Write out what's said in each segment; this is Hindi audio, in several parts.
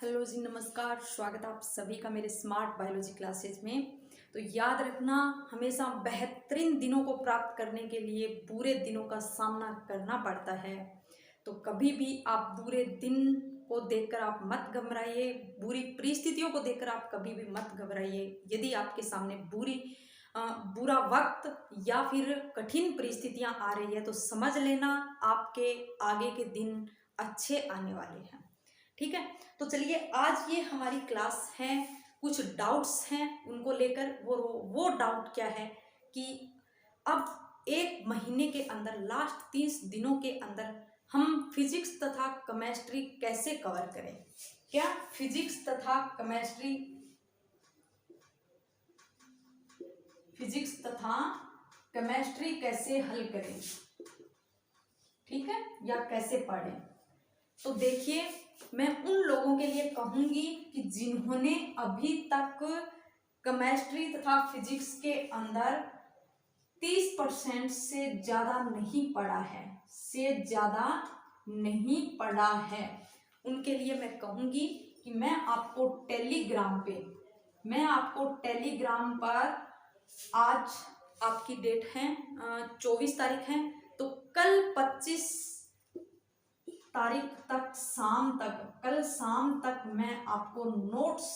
हेलो जी, नमस्कार। स्वागत है आप सभी का मेरे स्मार्ट बायोलॉजी क्लासेज में। तो याद रखना, हमेशा बेहतरीन दिनों को प्राप्त करने के लिए बुरे दिनों का सामना करना पड़ता है। तो कभी भी आप बुरे दिन को देखकर आप मत घबराइए, बुरी परिस्थितियों को देखकर आप कभी भी मत घबराइए। यदि आपके सामने बुरा वक्त या फिर कठिन परिस्थितियां आ रही है तो समझ लेना आपके आगे के दिन अच्छे आने वाले हैं। ठीक है, तो चलिए आज ये हमारी क्लास है, कुछ डाउट्स हैं उनको लेकर। वो डाउट क्या है कि अब एक महीने के अंदर, लास्ट 30 दिनों के अंदर हम फिजिक्स तथा केमिस्ट्री कैसे कवर करें। क्या फिजिक्स तथा केमिस्ट्री, फिजिक्स तथा केमिस्ट्री कैसे हल करें, ठीक है, या कैसे पढ़ें। तो देखिए, मैं उन लोगों के लिए कहूंगी कि जिन्होंने अभी तक केमिस्ट्री तथा फिजिक्स के अंदर 30% से ज्यादा नहीं पढ़ा है, उनके लिए मैं कहूंगी कि मैं आपको टेलीग्राम पर आज आपकी डेट है 24 तारीख है, तो कल 25 तारीख तक कल शाम तक मैं आपको नोट्स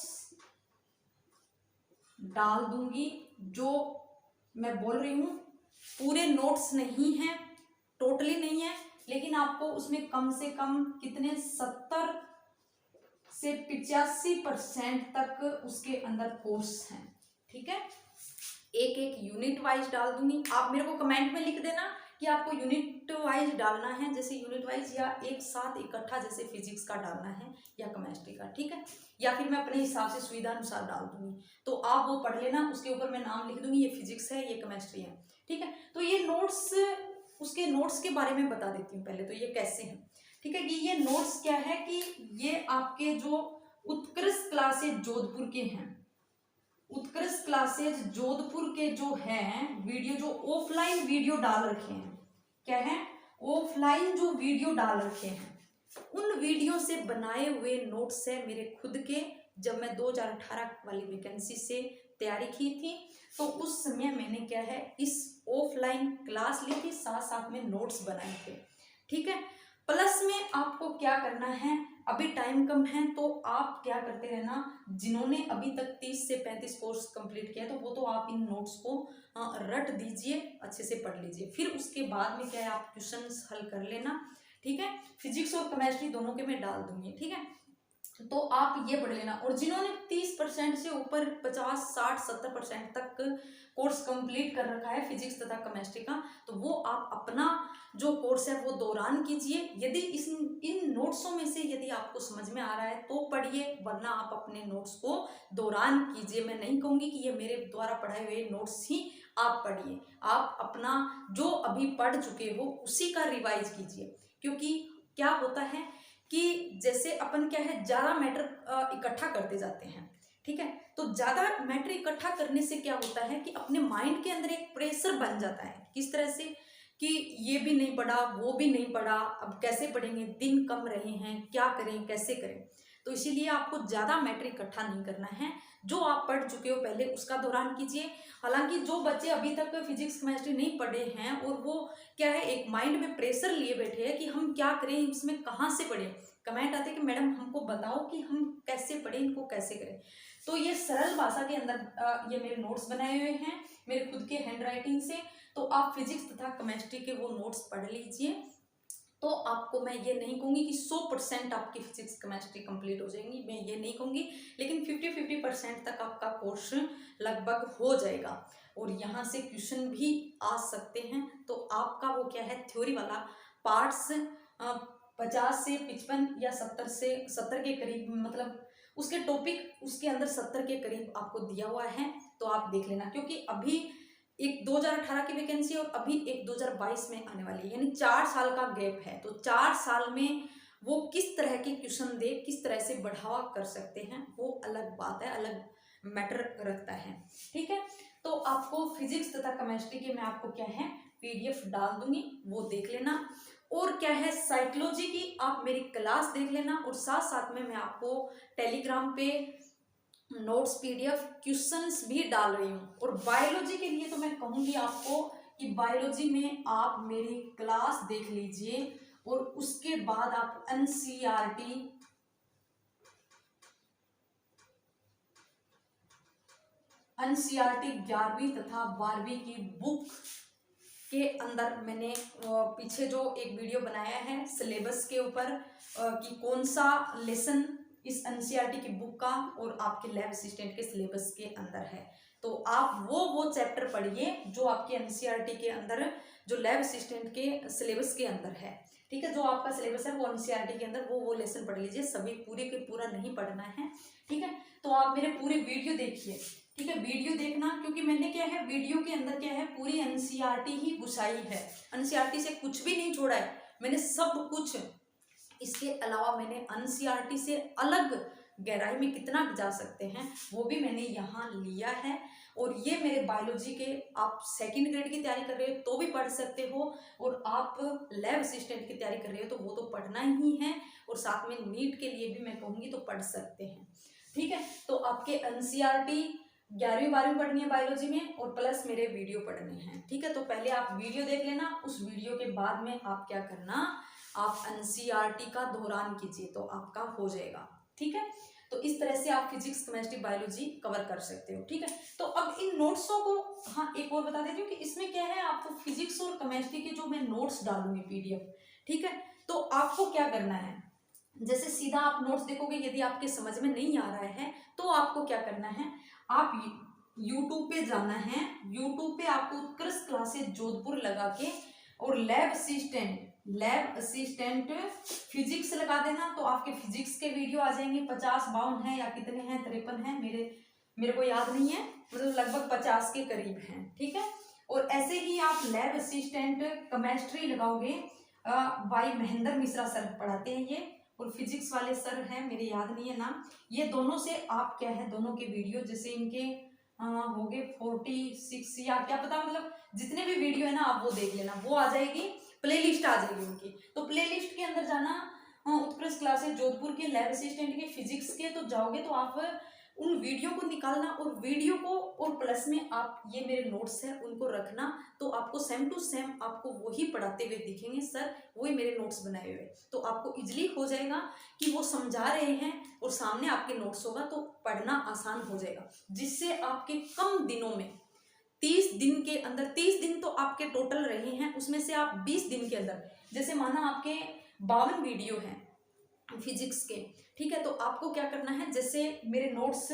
डाल दूंगी। जो मैं बोल रही हूँ पूरे नोट्स नहीं है, टोटली नहीं है, लेकिन आपको उसमें कम से कम कितने 70 से 85% तक उसके अंदर कोर्स हैं। ठीक है, एक एक यूनिट वाइज डाल दूंगी। आप मेरे को कमेंट में लिख देना कि आपको यूनिट वाइज डालना है, जैसे यूनिट वाइज या एक साथ इकट्ठा, जैसे फिजिक्स का डालना है या केमिस्ट्री का। ठीक है, या फिर मैं अपने हिसाब से सुविधा अनुसार डाल दूंगी, तो आप वो पढ़ लेना। उसके ऊपर मैं नाम लिख दूंगी, ये फिजिक्स है, ये केमिस्ट्री है। ठीक है, तो ये नोट्स, उसके नोट्स के बारे में बता देती हूँ पहले तो ये कैसे हैं। ठीक है, कि ये नोट्स क्या है कि ये आपके जो उत्कृष्ट क्लासेज जोधपुर के हैं, उत्कृष्ट क्लासेज जोधपुर के जो हैं वीडियो, जो ऑफलाइन वीडियो डाल रखे हैं, क्या है, ऑफलाइन जो वीडियो डाल रखे हैं, उन वीडियो से बनाए हुए नोट्स है मेरे खुद के। जब मैं 2018 वाली वैकेंसी से तैयारी की थी तो उस समय मैंने क्या है, इस ऑफलाइन क्लास ली थी, साथ साथ में नोट्स बनाए थे। ठीक है, प्लस में आपको क्या करना है, अभी टाइम कम है तो आप क्या करते रहना, जिन्होंने अभी तक 30 से 35 कोर्स कंप्लीट किया तो वो तो आप इन नोट्स को रट दीजिए, अच्छे से पढ़ लीजिए। फिर उसके बाद में क्या है, आप क्वेश्चंस हल कर लेना। ठीक है, फिजिक्स और केमिस्ट्री दोनों के मैं डाल दूंगी। ठीक है, तो आप ये पढ़ लेना। और जिन्होंने 30% से ऊपर 50, 60, 70% तक कोर्स कंप्लीट कर रखा है फिजिक्स तथा केमिस्ट्री का, तो वो आप अपना जो कोर्स है वो दौरान कीजिए। यदि इन नोट्सों में से यदि आपको समझ में आ रहा है तो पढ़िए, वरना आप अपने नोट्स को दौरान कीजिए। मैं नहीं कहूँगी कि ये मेरे द्वारा पढ़ाए हुए नोट्स ही आप पढ़िए, आप अपना जो अभी पढ़ चुके हो उसी का रिवाइज कीजिए। क्योंकि क्या होता है कि जैसे अपन क्या है, ज़्यादा मैटर इकट्ठा करते जाते हैं। ठीक है, तो ज़्यादा मैटर इकट्ठा करने से क्या होता है कि अपने माइंड के अंदर एक प्रेशर बन जाता है। किस तरह से कि ये भी नहीं पढ़ा, वो भी नहीं पढ़ा, अब कैसे पढ़ेंगे, दिन कम रहे हैं, क्या करें, कैसे करें। तो इसीलिए आपको ज़्यादा मैटर इकट्ठा नहीं करना है, जो आप पढ़ चुके हो पहले उसका दौरान कीजिए। हालांकि जो बच्चे अभी तक फिजिक्स केमिस्ट्री नहीं पढ़े हैं और वो क्या है, एक माइंड में प्रेशर लिए बैठे हैं कि हम क्या करें, इसमें कहाँ से पढ़ें, कमेंट आते कि मैडम हमको बताओ कि हम कैसे पढ़ें, इनको कैसे करें। तो ये सरल भाषा के अंदर ये मेरे नोट्स बनाए हुए हैं मेरे खुद के हैंड राइटिंग से। तो आप फिजिक्स तथा केमिस्ट्री के वो नोट्स पढ़ लीजिए। तो आपको मैं ये नहीं कहूँगी कि 100% आपकी फिजिक्स केमिस्ट्री कंप्लीट हो जाएंगी, मैं ये नहीं कहूँगी, लेकिन 50% तक आपका कोर्स लगभग हो जाएगा। और यहाँ से क्वेश्चन भी आ सकते हैं। तो आपका वो क्या है, थ्योरी वाला पार्ट्स 50 से 55 या 70 के करीब, मतलब उसके टॉपिक उसके अंदर 70 के करीब आपको दिया हुआ है। तो आप देख लेना, क्योंकि अभी एक 2018 की वैकेंसी और अभी एक 2022 में आने वाली है, यानी 4 साल का गैप है। तो 4 साल में वो किस तरह के क्वेश्चन दे, किस तरह से बढ़ावा कर सकते हैं, वो अलग बात है, अलग मैटर रखता है। ठीक है, तो आपको फिजिक्स तथा केमिस्ट्री के मैं आपको क्या है, PDF डाल दूंगी, वो देख लेना। और क्या है साइकोलॉजी की आप मेरी क्लास देख लेना, और साथ साथ में मैं आपको टेलीग्राम पे नोट्स पीडीएफ क्वेश्चंस भी डाल रही हूँ। और बायोलॉजी के लिए तो मैं कहूँगी आपको कि बायोलॉजी में आप मेरी क्लास देख लीजिए, और उसके बाद आप एनसीईआरटी एनसीईआरटी 11वीं तथा 12वीं की बुक के अंदर मैंने पीछे जो एक वीडियो बनाया है सिलेबस के ऊपर कि कौन सा लेसन इस एनसीईआरटी की बुक का और आपके लैब असिस्टेंट के सिलेबस के अंदर है। तो आप वो चैप्टर पढ़िए जो आपके एनसीईआरटी के अंदर, जो लैब असिस्टेंट के सिलेबस के अंदर है, ठीक है। जो आपका सिलेबस है वो एनसीईआरटी के अंदर वो लेसन पढ़ लीजिए, सभी पूरे के पूरा नहीं पढ़ना है, ठीक है। तो आप मेरे पूरे वीडियो देखिए, ठीक है, वीडियो देखना, क्योंकि मैंने क्या है वीडियो के अंदर क्या है पूरी एनसीईआरटी ही घुसाई है, एनसीईआरटी से कुछ भी नहीं छोड़ा है मैंने, सब कुछ। इसके अलावा मैंने एनसीईआरटी से अलग गहराई में कितना जा सकते हैं वो भी मैंने यहाँ लिया है। और ये मेरे बायोलॉजी के आप सेकंड ग्रेड की तैयारी कर रहे हो तो भी पढ़ सकते हो, और आप लैब असिस्टेंट की तैयारी कर रहे हो तो वो तो पढ़ना ही है, और साथ में नीट के लिए भी मैं कहूँगी तो पढ़ सकते हैं, ठीक है। तो आपके एनसीईआरटी 11वीं 12वीं पढ़नी है बायोलॉजी में, और प्लस मेरे वीडियो पढ़ने हैं, ठीक है। तो पहले आप वीडियो देख लेना, उस वीडियो के बाद में आप क्या करना, आप एनसीईआरटी का दोहरान कीजिए तो आपका हो जाएगा, ठीक है। तो इस तरह से आप फिजिक्स केमिस्ट्री बायोलॉजी कवर कर सकते हो, ठीक है। तो अब इन नोट्सों को, हाँ एक और बता देती हूँ कि इसमें क्या है, आपको फिजिक्स और केमिस्ट्री के जो मैं नोट्स डालूंगी पीडीएफ, ठीक है। तो आपको क्या करना है, जैसे सीधा आप नोट्स देखोगे, यदि आपके समझ में नहीं आ रहा है तो आपको क्या करना है, आप यूट्यूब पे जाना है, यूट्यूब पे आपको उत्कृष्ट क्लासेस जोधपुर लगा के और लैब असिस्टेंट फिजिक्स लगा देना, तो आपके फिजिक्स के वीडियो आ जाएंगे। 50-52 है या कितने हैं, 53 है, मेरे को याद नहीं है, मतलब लगभग 50 के करीब हैं, ठीक है। और ऐसे ही आप लैब असिस्टेंट केमिस्ट्री लगाओगे, भाई महेंद्र मिश्रा सर पढ़ाते हैं ये, और फिजिक्स वाले सर हैं, मेरे याद नहीं है नाम। ये दोनों से आप क्या है, दोनों के वीडियो जैसे इनके हो गए 46 या क्या पता, मतलब जितने भी वीडियो है ना आप वो देख लेना, वो आ जाएगी, प्लेलिस्ट आ जाएगी उनकी। तो प्लेलिस्ट के अंदर जाना, उत्कृष्ट क्लासेस जोधपुर के लैब असिस्टेंट के फिजिक्स के, तो जाओगे तो आप उन वीडियो को निकालना, और वीडियो को और प्लस में आप ये मेरे नोट्स हैं उनको रखना, तो आपको सेम टू सेम आपको वही पढ़ाते हुए दिखेंगे सर, वही मेरे नोट्स बनाए हुए, तो आपको इजीली हो जाएगा कि वो समझा रहे हैं और सामने आपके नोट्स होगा, तो पढ़ना आसान हो जाएगा, जिससे आपके कम दिनों में 30 दिन के अंदर, 30 दिन तो आपके टोटल रहे हैं, उसमें से आप 20 दिन के अंदर, जैसे माना आपके 52 वीडियो हैं फिजिक्स के, ठीक है। तो आपको क्या करना है, जैसे मेरे नोट्स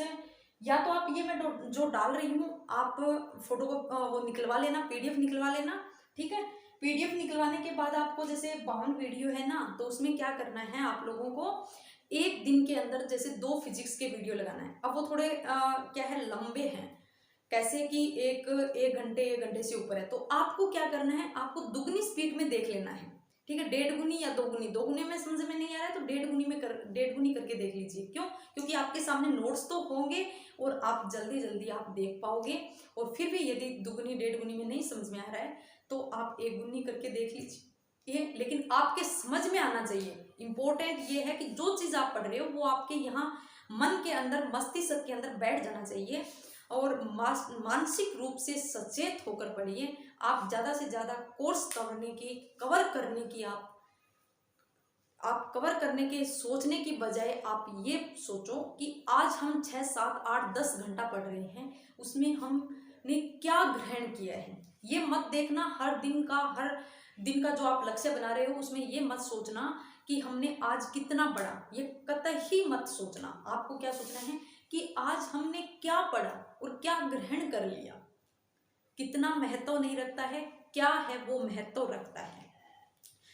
या तो आप ये मैं जो डाल रही हूँ आप फोटो को वो निकलवा लेना, पीडीएफ निकलवा लेना, ठीक है। पीडीएफ निकलवाने के बाद आपको जैसे 52 वीडियो है ना, तो उसमें क्या करना है, आप लोगों को एक दिन के अंदर जैसे 2 फिजिक्स के वीडियो लगाना है। अब वो थोड़े क्या है लंबे हैं, कैसे कि एक घंटे से ऊपर है, तो आपको क्या करना है, आपको दुगनी स्पीड में देख लेना है, ठीक है। 1.5 गुनी या 2 गुनी, 2 गुनी में समझ में नहीं आ रहा है तो 1.5 गुनी में 1.5 गुनी करके देख लीजिए। क्यों? क्योंकि आपके सामने नोट्स तो होंगे और आप जल्दी आप देख पाओगे। और फिर भी यदि दुगनी 1.5 गुनी में नहीं समझ में आ रहा है तो आप 1 गुनी करके देख लीजिए, लेकिन आपके समझ में आना चाहिए। इंपॉर्टेंट ये है कि जो चीज़ आप पढ़ रहे हो वो आपके यहाँ मन के अंदर, मस्तिष्क के अंदर बैठ जाना चाहिए, और मानसिक रूप से सचेत होकर पढ़िए। आप ज़्यादा से ज़्यादा कोर्स कवर करने के सोचने की बजाय आप ये सोचो कि आज हम 6, 7, 8, 10 घंटा पढ़ रहे हैं, उसमें हमने क्या ग्रहण किया है। ये मत देखना हर दिन का जो आप लक्ष्य बना रहे हो उसमें ये मत सोचना कि हमने आज कितना पढ़ा, ये कतई मत सोचना। आपको क्या सोचना है कि आज हमने क्या पढ़ा और क्या ग्रहण कर लिया। कितना महत्व नहीं रखता है, क्या है वो महत्व रखता है।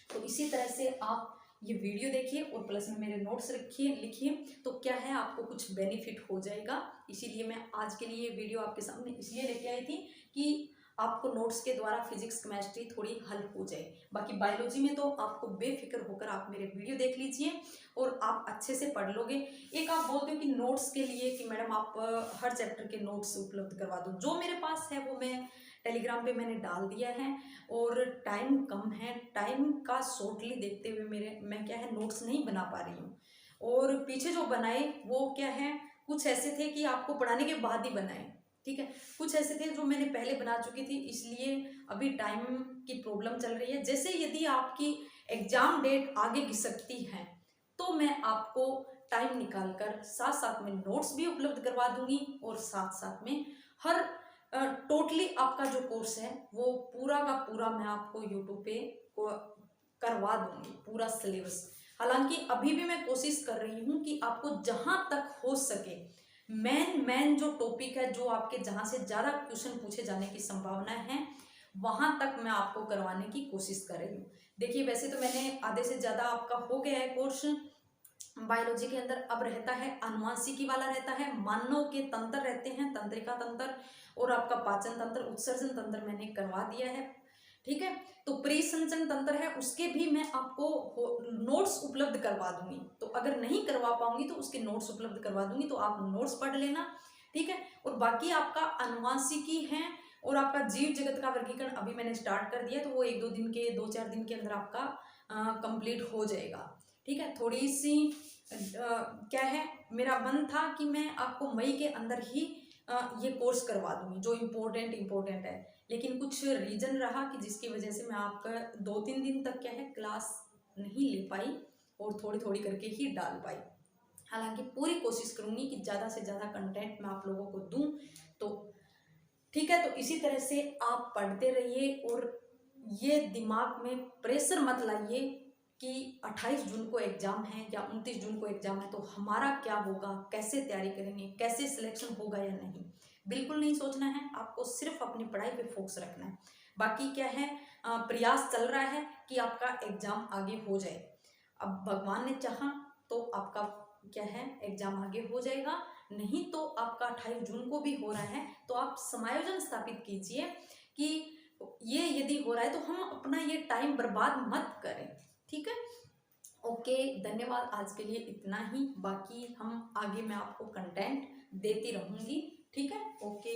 तो इसी तरह से आप ये वीडियो देखिए और प्लस में मेरे नोट्स लिखिए, तो क्या है आपको कुछ बेनिफिट हो जाएगा। इसीलिए मैं आज के लिए ये वीडियो आपके सामने इसलिए लेके आई थी कि आपको नोट्स के द्वारा फिजिक्स केमिस्ट्री थोड़ी हल हो जाए। बाकी बायोलॉजी में तो आपको बेफिक्र होकर आप मेरे वीडियो देख लीजिए और आप अच्छे से पढ़ लोगे। एक आप बोलते हो कि नोट्स के लिए कि मैडम आप हर चैप्टर के नोट्स उपलब्ध करवा दो, जो मेरे पास है वो मैं टेलीग्राम पे मैंने डाल दिया है और टाइम कम है, टाइम का शॉर्टली देखते हुए मैं क्या है नोट्स नहीं बना पा रही हूँ। और पीछे जो बनाए वो क्या है, कुछ ऐसे थे कि आपको पढ़ाने के बाद ही बनाए, ठीक है, कुछ ऐसे थे जो मैंने पहले बना चुकी थी, इसलिए अभी टाइम की प्रॉब्लम चल रही है। जैसे यदि आपकी एग्जाम डेट आगे की सकती है तो मैं आपको टाइम निकालकर साथ साथ में नोट्स भी उपलब्ध करवा दूंगी और साथ साथ में हर टोटली आपका जो कोर्स है वो पूरा का पूरा मैं आपको यूट्यूब पे करवा दूंगी, पूरा सिलेबस। हालांकि अभी भी मैं कोशिश कर रही हूँ कि आपको जहां तक हो सके मेन जो टॉपिक है, जो आपके जहां से ज़्यादा क्वेश्चन पूछे जाने की संभावना है, वहां तक मैं आपको करवाने की कोशिश कर रही हूँ। देखिए वैसे तो मैंने आधे से ज़्यादा आपका हो गया है कोर्स बायोलॉजी के अंदर। अब रहता है अनुवांशिकी वाला, रहता है मानव के तंत्र रहते हैं, तंत्रिका तंत्र और आपका पाचन तंत्र, उत्सर्जन तंत्र मैंने करवा दिया है, ठीक है। तो परिसंचरण तंत्र है, उसके भी मैं आपको नोट्स उपलब्ध करवा दूंगी। तो अगर नहीं करवा पाऊंगी तो उसके नोट्स उपलब्ध करवा दूंगी, तो आप नोट्स पढ़ लेना, ठीक है। और बाकी आपका अनुवांशिकी है और आपका जीव जगत का वर्गीकरण अभी मैंने स्टार्ट कर दिया, तो वो 2-4 दिन के अंदर आपका कंप्लीट हो जाएगा, ठीक है। थोड़ी सी क्या है, मेरा मन था कि मैं आपको मई के अंदर ही ये कोर्स करवा दूंगी जो इम्पोर्टेंट है, लेकिन कुछ रीजन रहा कि जिसकी वजह से मैं आपका 2-3 दिन तक क्या है क्लास नहीं ले पाई और थोड़ी थोड़ी करके ही डाल पाई। हालांकि पूरी कोशिश करूंगी कि ज़्यादा से ज़्यादा कंटेंट मैं आप लोगों को दूं, तो ठीक है। तो इसी तरह से आप पढ़ते रहिए और ये दिमाग में प्रेशर मत लाइए कि 28 जून को एग्ज़ाम है या 29 जून को एग्ज़ाम है तो हमारा क्या होगा, कैसे तैयारी करेंगे, कैसे सिलेक्शन होगा या नहीं, बिल्कुल नहीं सोचना है। आपको सिर्फ अपनी पढ़ाई पे फोकस रखना है। बाकी क्या है, प्रयास चल रहा है कि आपका एग्ज़ाम आगे हो जाए। अब भगवान ने चाहा तो आपका क्या है एग्ज़ाम आगे हो जाएगा, नहीं तो आपका 28 जून को भी हो रहा है तो आप समायोजन स्थापित कीजिए कि ये यदि हो रहा है तो हम अपना ये टाइम बर्बाद मत करें, ठीक है। ओके, धन्यवाद, आज के लिए इतना ही। बाकी हम आगे मैं आपको कंटेंट देती रहूंगी, ठीक है। ओके।